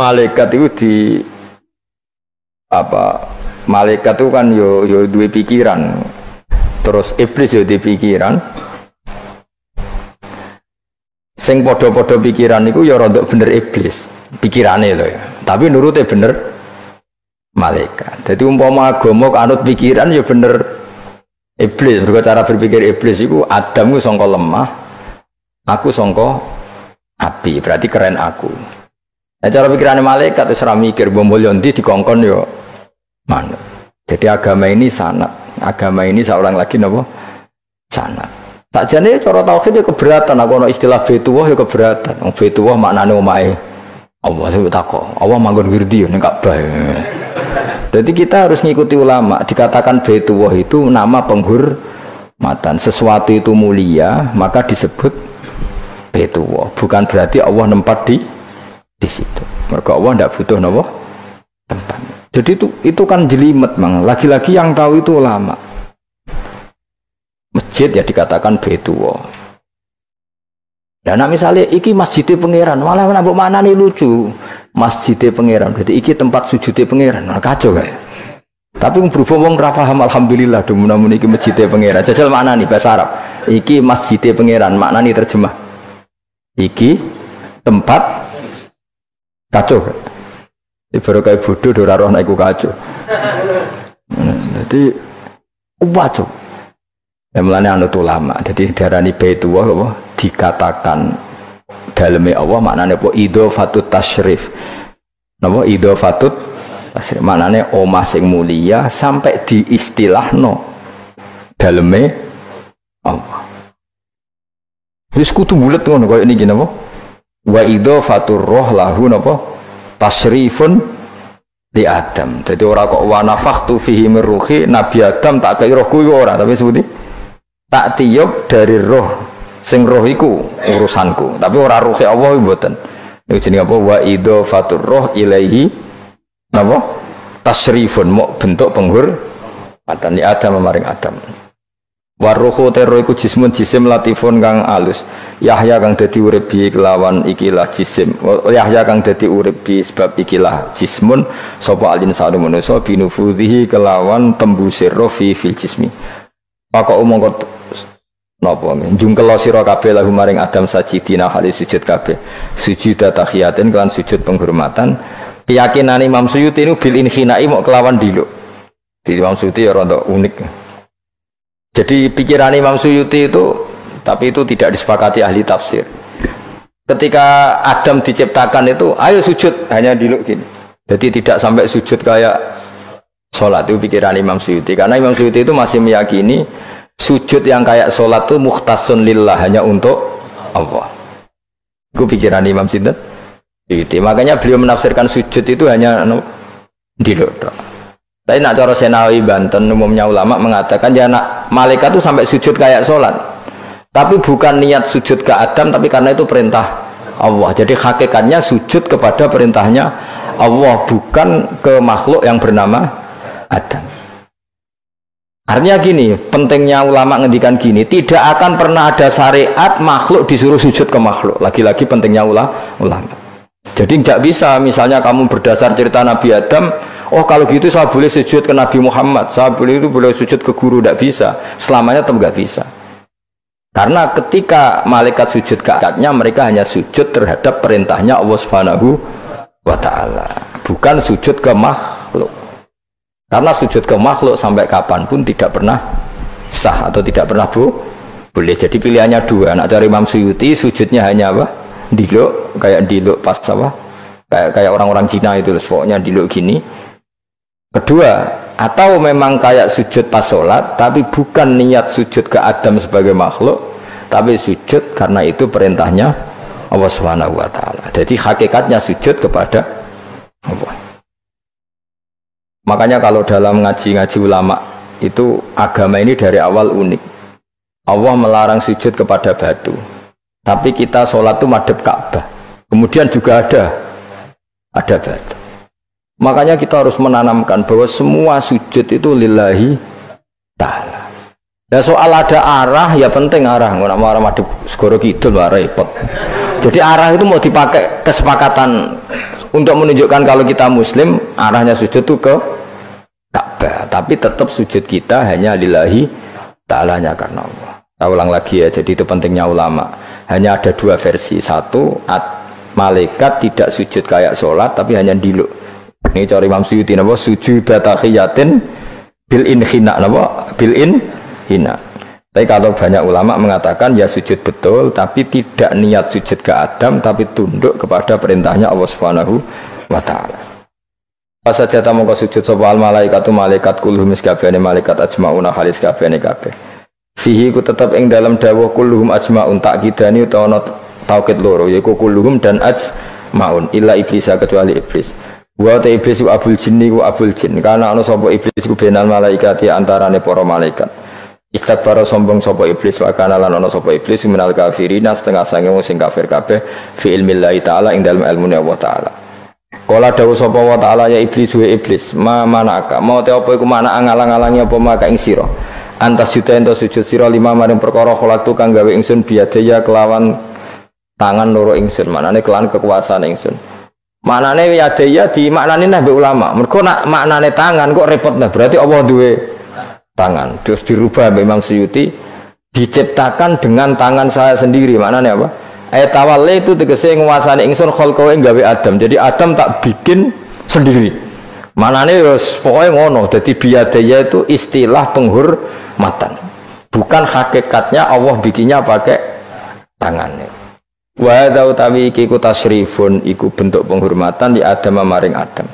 Malaikat itu di apa? Malaikat itu kan yo duwe pikiran. Terus iblis yo duwe pikiran. Sing padha-padha pikiran niku ya rada bener iblis. Pikirane lho ya. Tapi nurute bener malaikat. Jadi umpama agama anut pikiran ya bener iblis. Berarti cara berpikir iblis iku Adam ku sangka lemah, aku sangka api. Berarti keren aku. Nah, cara pikirane malaikat wis ora mikir bombol ndi dikongkon yo manut. Jadi agama ini sanat. Agama ini seorang lagi napa? Sanat. Sakjane cara tauhid ya keberatan. Aku ana istilah Baitullah ya keberatan. Wong Baitullah maknane omahe Allah itu takok. Allah manggon wirdi ning Ka'bah. Jadi kita harus ngikuti ulama. Dikatakan Baitullah itu nama penghormatan. Sesuatu itu mulia, maka disebut Baitullah. Bukan berarti Allah nempat di situ. Mergo Allah ndak butuh napa? Tempat. Jadi itu kan jelimet, mang. Lagi-lagi yang tahu itu ulama. Masjid ya dikatakan Baitullah. Dan misalnya iki masjidnya pangeran, malah nambah mana nih lucu. Masjidnya pangeran, berarti iki tempat sujudnya pangeran. Nah, kacau kayak. Tapi berhubung wong ra paham alhamdulillah demun iki masjidnya pangeran. Jajal mana nih bahasa Arab? Iki masjidnya pangeran, makna nih terjemah. Iki tempat kacau. Baru kayak bodoh dora roh naiku kacau. Jadi wajib. Yang melane anut ulama. Jadi darani Baitullah apa dikatakan dalamnya Allah maknanya apa idhofatut tasyrif. Napa idhofatut tasyrif maknanya omah sing mulia sampai diistilahno dalamnya Allah. Wis kudu bulet ngono koyo niki napa? Wa idhofatur roh lahu napa? Tasrifun di Adam. Jadi orang kok wa nafakhtu fihi min ruhi Nabi Adam tak kaya rohku ora, tapi sebuti tak tiup dari roh sing roh iku urusanku, tapi ora ruhi Allah mboten. Niku jenenge apa wa idhofatur roh ilaihi napa? Tasrifun mok bentuk penghormatan di Adam maring Adam. Waruhu terro iku jismun jisim latifun kang alus. Yahya kang dadi urip bi kelawan ikilah jisim. Yahya kang dadi urip bi sebab ikilah jismun sapa alin sanu manusa binufudhihi kelawan tembusir roh fi fil jismi. Maka umangka napa njungkel sira kabeh lahu maring Adam sajidina hale sujud kabeh. Sujud tahiyatin kelan sujud penghormatan. Keyakinan Imam Suyuti niku bil inhinai mok kelawan diluk. Di Imam Suyuti ya rada unik. Jadi pikiran Imam Suyuti itu, tapi itu tidak disepakati ahli tafsir. Ketika Adam diciptakan itu, ayo sujud, hanya diluk gini. Jadi tidak sampai sujud kayak sholat, itu pikiran Imam Suyuti. Karena Imam Suyuti itu masih meyakini sujud yang kayak sholat itu mukhtasun lillah, hanya untuk Allah. Itu pikiran Imam Suyuti. Makanya beliau menafsirkan sujud itu hanya diluk. Tapi nak cara Senawi Banten umumnya ulama mengatakan ya nak malaikat itu sampai sujud kayak sholat. Tapi bukan niat sujud ke Adam, tapi karena itu perintah Allah. Jadi hakikatnya sujud kepada perintahnya Allah, bukan ke makhluk yang bernama Adam. Artinya gini, pentingnya ulama ngendikan gini, tidak akan pernah ada syariat makhluk disuruh sujud ke makhluk. Lagi-lagi pentingnya ulama. Jadi tidak bisa, misalnya kamu berdasar cerita Nabi Adam, oh kalau gitu saya boleh sujud ke Nabi Muhammad, saya boleh sujud ke guru, tidak bisa. Selamanya tetap nggak bisa. Karena ketika malaikat sujud ke akadnya, mereka hanya sujud terhadap perintahnya Allah Subhanahu wa Ta'ala, bukan sujud ke makhluk. Karena sujud ke makhluk sampai kapanpun tidak pernah sah atau tidak pernah boleh. Jadi pilihannya dua. Nak dari Imam Suyuti sujudnya hanya apa? Diluk, kayak diluk pas apa? Kayak orang-orang Cina itu, pokoknya diluk gini. Kedua, atau memang kayak sujud pas sholat, tapi bukan niat sujud ke Adam sebagai makhluk, tapi sujud karena itu perintahnya Allah Subhanahu wa Ta'ala. Jadi hakikatnya sujud kepada Allah. Makanya kalau dalam ngaji-ngaji ulama itu, agama ini dari awal unik. Allah melarang sujud kepada batu, tapi kita sholat itu madhep Ka'bah. Kemudian juga ada batu. Makanya kita harus menanamkan bahwa semua sujud itu lillahi ta'ala. Dan soal ada arah, ya penting arah. Nggak mau arah madhep segoro kidul, repot. Jadi arah itu mau dipakai kesepakatan untuk menunjukkan kalau kita muslim, arahnya sujud itu ke Ka'bah, tapi tetap sujud kita hanya lillahi ta'alanya karena Allah. Saya ulang lagi ya, jadi itu pentingnya ulama. Hanya ada dua versi. Satu, malaikat tidak sujud kayak sholat, tapi hanya diluk. Ini cara Imam Suyuti, sujud tahiyatin bil inhina, bil inhina. Tapi kalau banyak ulama mengatakan ya sujud betul, tapi tidak niat sujud ke Adam, tapi tunduk kepada perintahnya Allah Subhanahu wa Ta'ala. Saja tamu kau sujud soal malaikatu malaikat kulluhum iskabene malaikat ajmauna halis kabene kabeh. Fihi ku tetap ing dalam dawuh kulluhum ajmaun tak kidani utawa taukid loro yaiku kulluhum dan ajmaun illa iblis kecuali iblis. Wa ta iblis ku abul jinni ku abul jin karena ana sapa iblis ku benal malaikat antarane para malaikat. Istakbara sombong sapa iblis wa kana lan ana sapa iblis minal kafirina setengah sange wong sing kafir kabeh fi ilmillahi taala ing dalem ilmune Allah taala. Kala dawuh sapa wa ta'ala ya iblis wa iblis ma manaka mau te apa iku mana ngalang-alangi apa maka ing sira antas juta ento sujud sira lima maring perkara kholatu kang gawe ingsun biadaya kelawan tangan loro ingsun manane kelawan kekuasaan ingsun manane yadaya di maknane nang ulama mergo nak maknane tangan kok repot nah berarti Allah duwe tangan terus dirubah Imam Suyuti diciptakan dengan tangan saya sendiri maknane apa tawalli itu tegese nguasani ingsun khalqawe gawe Adam. Jadi Adam tak bikin sendiri. Manane wis pokoke ngono. Dadi biadaya itu istilah penghormatan. Bukan hakikatnya Allah bikinnya pakai tangannya. Wa hadza utawi iki ku tasyrifun iku bentuk penghormatan di Adam maring Adam.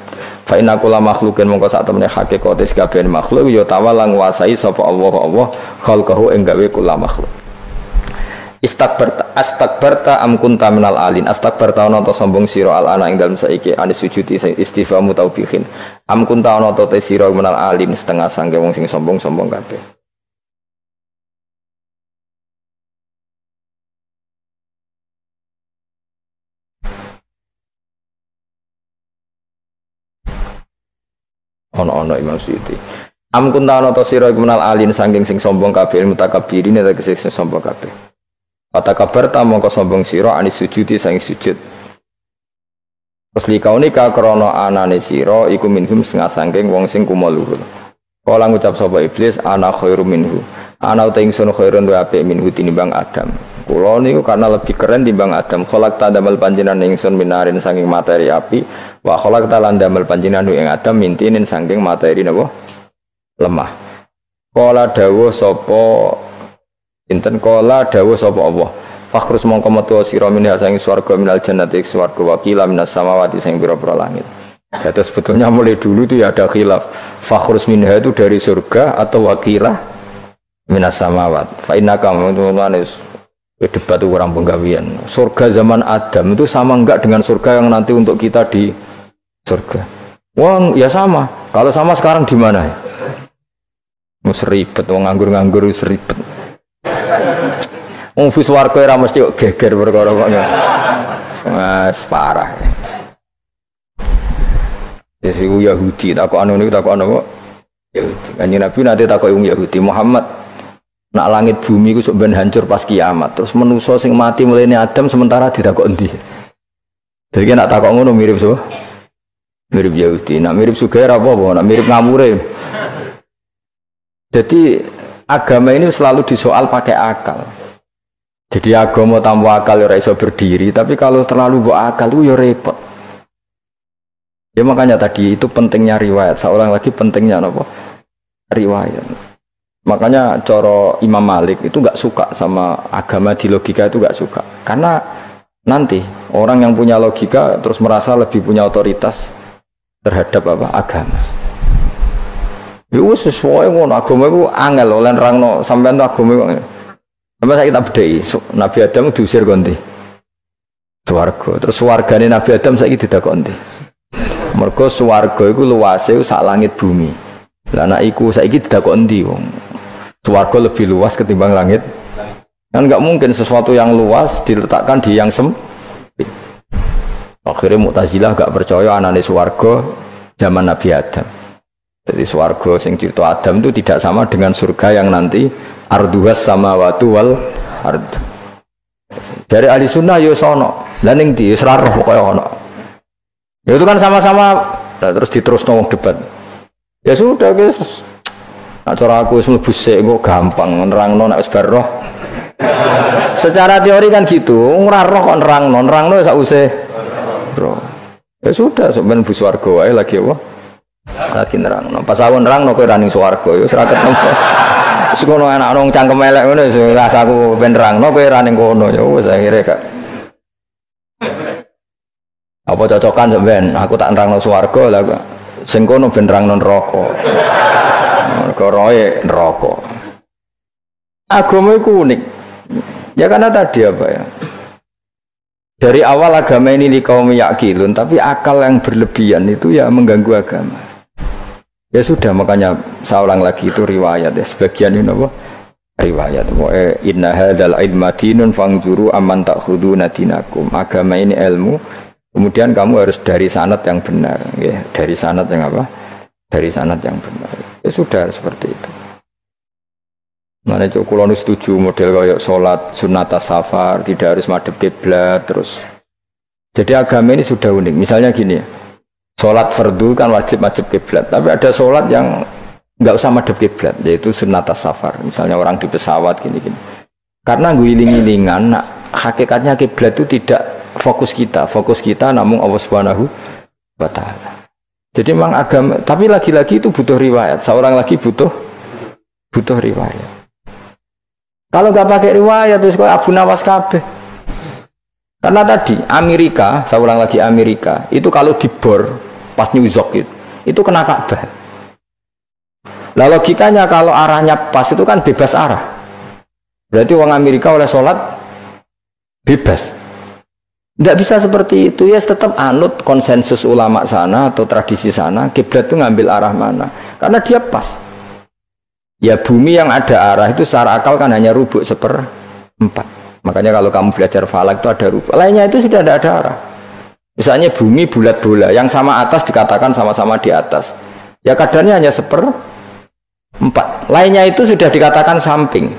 Fa inna kulla makhluqin mongko sak temene hakikate kabeh makhluk ya tawala nguasai sapa Allah khalqahu ing gawe kula makhluk. Astakbarta am kunta minal alin astakbarta ana ta sombong sira al ana ing dalem saiki anis sujudi istifamu taubihin am kunta ana ta sira minal alin setengah sangge wong sing sombong-sombong kabeh. Ono Imam Suyuti am kunta ana ta sira minal alin sanging sing sombong kabeh mutakabbirin tegese sing sombong kabeh. Kata kabar tamu kau sombong siro anis sujudi sang sujud. Pesli kau nikah krono anane siro iku minhum setengah sangking wong sing kumaluhur. Kala ngucap sapa iblis ana khairu minhu. Ana uta ingsun khairun wa apik minhu tinimbang Adam. Kula niku karena lebih keren timbang Adam. Kholak ta damel panjenengan ingsun minarin saking materi api. Wa kholak ta lan damel panjenengan ing Adam mintinin saking materi napa? Lemah. Kala dawuh sapa inten kala dawuh sapa Allah fakhrus mongko metu sira minha sang swarga minal jannati swarga wakila minas samawati sing pira-pira langit. Jadi sebetulnya mulai dulu itu ya ada khilaf fakhrus minha itu dari surga atau wakila minas samawat fa innaka manunis debat itu orang penggawian surga zaman Adam itu sama enggak dengan surga yang nanti untuk kita di surga. Wong ya sama kalau sama sekarang di mana ya seribet wong nganggur-nganggur seribet. Wong bus warga ora mesti kok geger perkara kok. Mas parah. Ya si Yahudi takok anu niku takok anu kok. Yahudi. Kanjeng Nabi nanti takok wong Yahudi, Muhammad nak langit bumi ku sok ben hancur pas kiamat. Terus manusa sing mati mulane Adam sementara ditakok endi. Jadi nak takok ngono mirip so. Mirip Yahudi. Nak mirip sugih apa apa, nak mirip ngamure. Jadi agama ini selalu disoal pakai akal. Jadi agama tanpa akal ora iso berdiri, tapi kalau terlalu bawa akal itu ya repot. Ya makanya tadi itu pentingnya riwayat. Seorang lagi pentingnya apa? Riwayat. Makanya coro Imam Malik itu nggak suka sama agama di logika itu nggak suka. Karena nanti orang yang punya logika terus merasa lebih punya otoritas terhadap apa? Agama. Itu sesuai ngono agama itu angel oleh nerangno sampean tuh agama itu. Sampai saya kita bedai, Nabi Adam diusir konti swarga. Terus swargane Nabi Adam saiki didakoni. Mergo swarga iku luase sak langit bumi. Lah nek iku saiki didakoni ndi wong. Swarga lebih luas ketimbang langit. Kan enggak mungkin sesuatu yang luas diletakkan di yang sempit. Akhirnya Mu'tazilah enggak percaya anane swarga zaman Nabi Adam. Jadi swarga sing cerita Adam itu tidak sama dengan surga yang nanti arduhas samawati wal ard. Dari ahli sunnah yo sono, lan ning ndi wis ra roh pokoke ono. Ya itu kan sama-sama terus diterusno wong debat. Ya sudah guys. Nak cara aku wis mlebu sik kok gampang nerangno nek wis bar roh. Secara teori kan gitu, ora roh kok nerangno sak usih roh. Ya sudah sampeyan bu swarga wae lagi apa? Lagi nerangno. Pas aku nerangno kowe ra ning swarga ya wis ra ketemu. Wis ngono anak nang cangkem elek ngono wis rasaku ben nerangno kowe ra ning kono ya wis akhire gak. Apa cocokan sampean? Aku tak nerangno swarga lah sing kono ben nerangno neraka. Koroe neraka. Agama itu unik. Ya karena tadi apa ya? Dari awal agama ini likaum yaqilun, tapi akal yang berlebihan itu ya mengganggu agama. Ya sudah makanya seorang lagi itu riwayat ya sebagian ini apa? Riwayat. Inna hadzal ilma dinun fangzuru amman ta'khuduna dinakum. Agama ini ilmu. Kemudian kamu harus dari sanad yang benar, ya. Dari sanad yang apa? Dari sanad yang benar. Ya sudah seperti itu. Mana cok kulon setuju model kayak sholat sunat safar tidak harus madhep kiblat terus. Jadi agama ini sudah unik. Misalnya gini, sholat fardu kan wajib madhep kiblat, tapi ada sholat yang nggak usah madhep kiblat, yaitu sunat safar. Misalnya orang di pesawat gini-gini. Karena guling-gilingan, nah, hakikatnya kiblat itu tidak fokus kita namun Allah Subhanahu wa Ta'ala. Jadi memang agama, tapi lagi-lagi itu butuh riwayat. Seorang lagi butuh riwayat. Kalau nggak pakai riwayat terus kok Abu Nawas kabeh. Karena tadi Amerika, seorang lagi Amerika, itu kalau dibor pas New York itu kena Ka'bah. Lah logikanya kalau arahnya pas itu kan bebas arah. Berarti orang Amerika oleh sholat bebas. Tidak bisa seperti itu ya, tetap anut konsensus ulama sana atau tradisi sana, kiblat itu ngambil arah mana? Karena dia pas. Ya bumi yang ada arah itu secara akal kan hanya rubuk 1/4. Makanya kalau kamu belajar falak itu ada rubuk. Lainnya itu sudah tidak ada arah. Misalnya bumi bulat bola, yang sama atas dikatakan sama-sama di atas. Ya kadarnya hanya 1/4. Lainnya itu sudah dikatakan samping.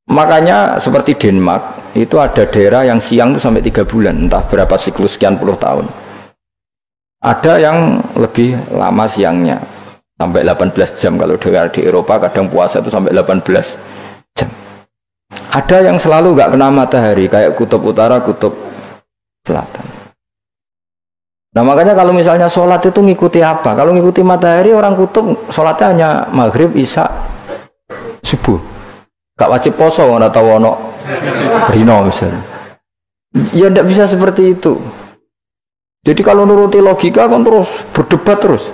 Makanya seperti Denmark itu ada daerah yang siang itu sampai 3 bulan, entah berapa siklus sekian puluh tahun. Ada yang lebih lama siangnya sampai 18 jam. Kalau di Eropa kadang puasa itu sampai 18 jam. Ada yang selalu nggak kena matahari kayak kutub utara, kutub selatan. Nah makanya kalau misalnya sholat itu ngikuti apa? Kalau ngikuti matahari orang kutub sholatnya hanya maghrib, isya, subuh. Gak wajib poso atau ono rino misalnya. Ya tidak bisa seperti itu. Jadi kalau nuruti logika kan terus berdebat terus.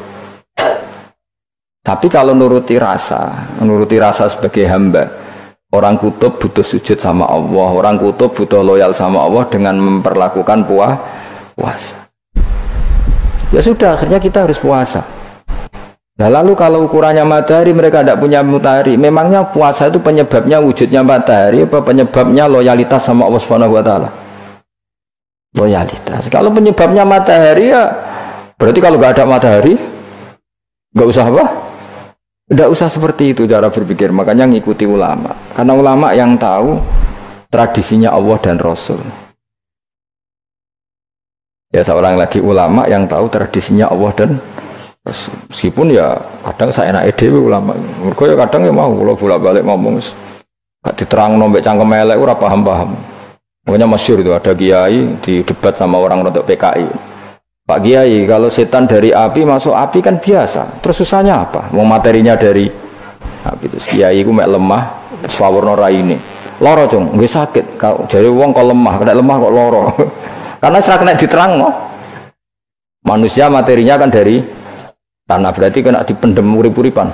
Tapi kalau nuruti rasa sebagai hamba, orang kutub butuh sujud sama Allah, orang kutub butuh loyal sama Allah dengan memperlakukan puasa. Ya sudah, akhirnya kita harus puasa. Nah lalu kalau ukurannya matahari mereka tidak punya matahari, memangnya puasa itu penyebabnya wujudnya matahari apa penyebabnya loyalitas sama Allah Subhanahu wa taala? Loyalitas. Kalau penyebabnya matahari ya berarti kalau nggak ada matahari nggak usah apa? Nggak usah seperti itu cara berpikir. Makanya ngikuti ulama. Karena ulama yang tahu tradisinya Allah dan Rasul. Ya seorang lagi ulama yang tahu tradisinya Allah dan meskipun ya kadang saya enak dewe ulama, mereka ya kadang ya mau kalau bolak-balik ngomong gak diterang nombek cangkem elek ora paham-paham. Makanya masyhur itu ada kiai di debat sama orang untuk PKI. Pak Kiai, kalau setan dari api masuk api kan biasa. Terus susahnya apa? Mau materinya dari api. Terus kiai ku mek lemah, swawarna raine. Loro cung, nggih sakit. Jare wong kok lemah, kena lemah kok loro. Karena serak kena diterangno. Manusia materinya kan dari tanah, berarti kena dipendem urip-uripan.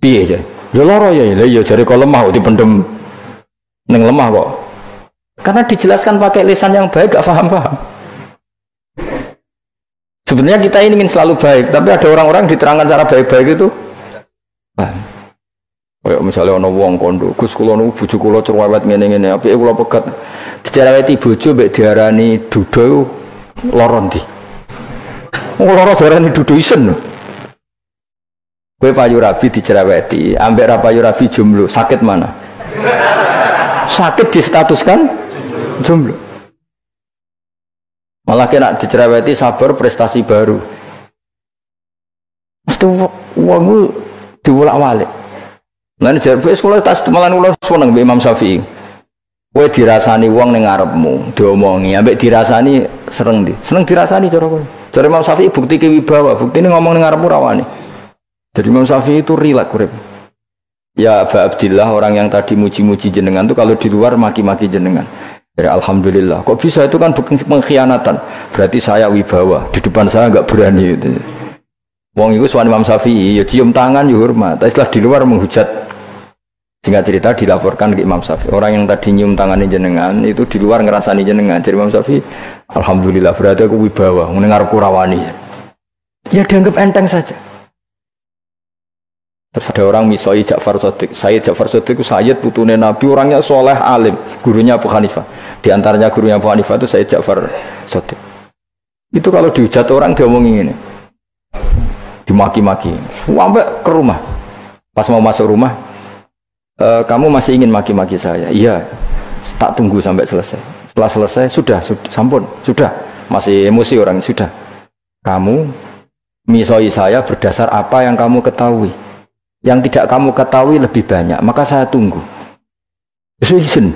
Piye aja? Ya lara ya, lah ya jare kok lemah kok dipendem ning lemah kok. Karena dijelaskan pakai lisan yang baik gak paham-paham. Sebenarnya kita ini ingin selalu baik, tapi ada orang-orang diterangkan cara baik-baik itu. Kayak misalnya ana wong kondo, Gus kula niku bojo kula cerewet ngene-ngene, apike kula pegat. Dicereweti bojo mbek diarani duda lara ndi? Lara diarani duda isen. Kowe payu rabi dicereweti, ambek ra payu rabi jomblo, sakit mana? Sakit distatuskan jomblo. Malah kena dicereweti sabar prestasi baru. Mesti wong diwolak-walik. Lan jarbe sekolah tas malan kula seneng mbek Imam Syafi'i. Kowe dirasani wong ning ngarepmu, diomongi, ambek dirasani seneng ndi? Seneng dirasani cara kowe. Cara Imam Syafi'i bukti wibawa, buktine ngomong ning ngarepmu rawani. Jadi Imam Syafi'i itu rileks urip. Ya Aba Abdillah, orang yang tadi muji-muji jenengan itu kalau di luar maki-maki jenengan. Ya alhamdulillah. Kok bisa, itu kan bukti pengkhianatan. Berarti saya wibawa, di depan saya enggak berani gitu. Wong itu suami Imam Syafi'i, ya cium tangan ya hormat. Tapi setelah di luar menghujat. Singkat cerita dilaporkan ke Imam Syafi'i. Orang yang tadi nyium tangan jenengan itu di luar ngerasani jenengan. Jadi Imam Syafi'i, alhamdulillah berarti aku wibawa, mendengar kurawani. Ya dianggap enteng saja. Terus ada orang misoi Ja'far Shadiq. Sayyid Ja'far Shadiq itu Sayyid putune Nabi, orangnya soleh alim, gurunya Abu Hanifah. Di antaranya gurunya Abu Hanifah itu Sayyid Ja'far Shadiq. Itu kalau dihujat orang diomongin ini, dimaki-maki. Sampai ke rumah. Pas mau masuk rumah, kamu masih ingin maki-maki saya? Iya. Tak tunggu sampai selesai. Setelah selesai sudah sampun, sudah. Masih emosi orang sudah. Kamu misoi saya berdasar apa yang kamu ketahui. Yang tidak kamu ketahui lebih banyak, maka saya tunggu. Wisen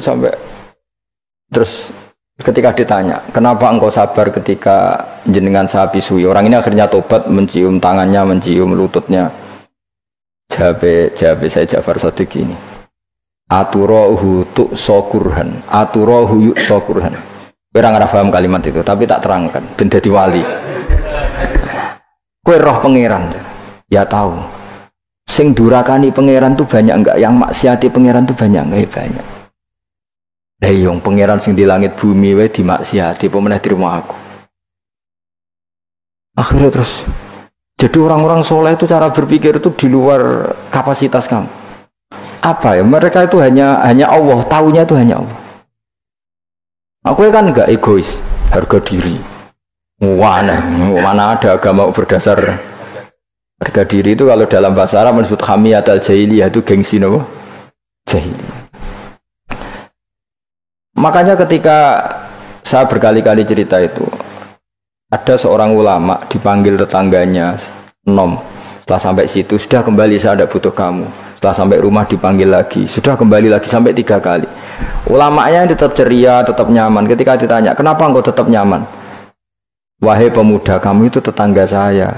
sampai terus ketika ditanya, kenapa engkau sabar ketika jenengan saya pisui? Orang ini akhirnya tobat, mencium tangannya, mencium lututnya. Jawab saya Ja'far Shadiq ini. Aturahu tu'sokurhan, aturahu yu'sokurhan. Orang nggak paham kalimat itu, tapi tak terangkan. Ben dadi wali. Kowe roh pangeran, ya tahu. Sing durakani pangeran tuh banyak enggak? Yang maksiati pangeran tuh banyak enggak? Ya banyak. Yang pangeran sing di langit bumi wae dimaksiati, apa meneh terima aku. Akhirnya terus, jadi orang-orang soleh itu cara berpikir itu di luar kapasitas kamu. Apa ya? Mereka itu hanya Allah, taunya itu hanya Allah. Aku kan enggak egois, harga diri. Mana ada agama berdasar harga diri itu. Kalau dalam bahasa Arab disebut hamiyat al-jahiliyah, itu gengsi apa? Jahiliyah. Makanya ketika saya berkali-kali cerita itu, ada seorang ulama dipanggil tetangganya nom. Setelah sampai situ, sudah kembali, saya tidak butuh kamu. Setelah sampai rumah dipanggil lagi, sudah kembali lagi sampai 3 kali. Ulamanya tetap ceria, tetap nyaman. Ketika ditanya, kenapa engkau tetap nyaman? Wahai pemuda, kamu itu tetangga saya.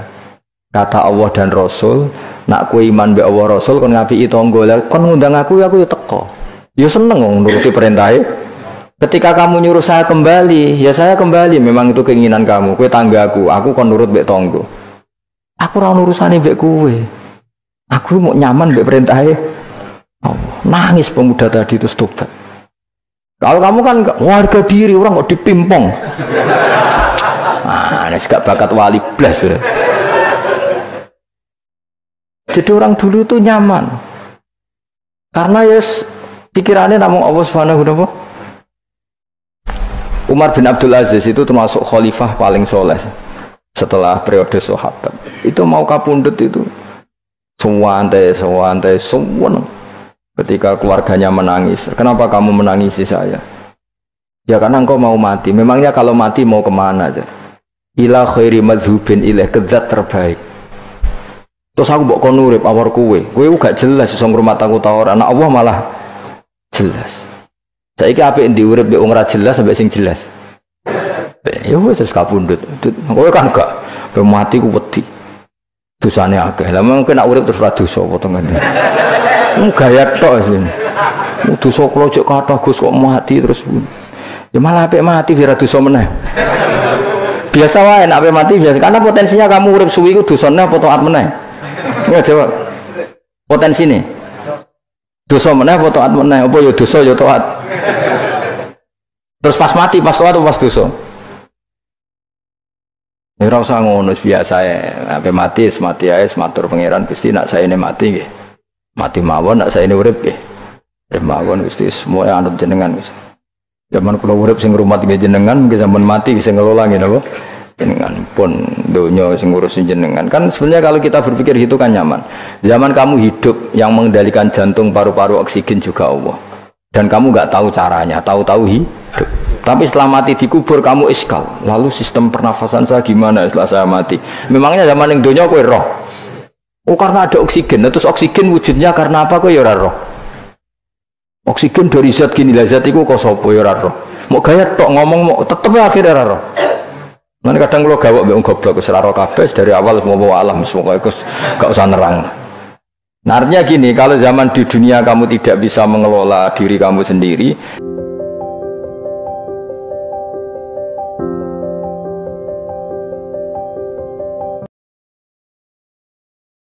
Kata Allah dan Rasul, nak ku iman be Allah Rasul kon ngapi tangga. Lah kon ngundang aku ya teko. Ya seneng nuruti perintahnya. Ketika kamu nyuruh saya kembali, ya saya kembali. Memang itu keinginan kamu. Kowe tanggaku, aku kon nurut be tangga. Aku ora urusane mbek kowe. Aku mau nyaman mbek perintahnya Allah. Nangis pemuda tadi itu tobat. Kalau kamu kan warga diri, orang kok dipimpong. Gimana sih gak bakat wali blas. Jadi orang dulu itu nyaman. Karena pikirannya namun Allah Subhanahu wa ta'ala. Umar bin Abdul Aziz itu termasuk khalifah paling soleh setelah periode sahabat. Itu mau kapundhut itu sewantai semua. Ketika keluarganya menangis, kenapa kamu menangisi saya? Ya karena engkau mau mati. Memangnya kalau mati mau kemana aja? Ila khairi madhubin ilaih, ke zat terbaik. Terus aku mbok kon urip awar kowe gak jelas iso ngrumat aku ta ora. Anak Allah malah jelas. Saiki apik ndi urip mbek wong ora jelas sampai sing jelas. Ya wis kapundhut. Kowe kan gak mati ku wedi. Dosane akeh. Lah mungkin nek urip terus ora dosa apa to ngene. Gaya tok sih. Dosa kula cek kathah Gus kok mati terus. Ya malah apik mati biar dosa meneh. Biasa wae nek apik mati biasa karena potensinya kamu urip suwi ku dosane apa taat meneh. Ya jawab. Potensi nih. Dosa meneh apa taat meneh? Apa ya dosa ya taat. Terus pas mati pas taat pas dosa. Ya ora usah ngono biasa ya. Ape mati ae matur pangeran Gusti nak saene mati nggih. Mati mawon nak saene urip nggih. Urip mawon Gusti semua anut jenengan Gusti. Zaman kula urip sing ngrumat nggih jenengan, nggih sampean mati sing ngelola nggih napa? Jenengan pun donya sing ngurusin jenengan. Kan sebenarnya kalau kita berpikir itu kan nyaman. Zaman kamu hidup yang mengendalikan jantung, paru-paru, oksigen juga Allah. Dan kamu nggak tahu caranya, tahu-tahu hidup. Tapi setelah mati dikubur kamu iskal. Lalu sistem pernafasan saya gimana setelah saya mati? Memangnya zaman yang donya kowe roh. Oh karena ada oksigen. Terus oksigen wujudnya karena apa kowe ya ora roh? Oksigen dari zat gini lah zat iku kok sapa ya ora roh. Mau gaya tok ngomong mau tetep akhirnya ora roh. Nanti kadang kalau gawak mbek goblok wis ora roh kabeh dari awal semua alam semua iku gak usah nerang. Nah, artinya gini, kalau zaman di dunia kamu tidak bisa mengelola diri kamu sendiri,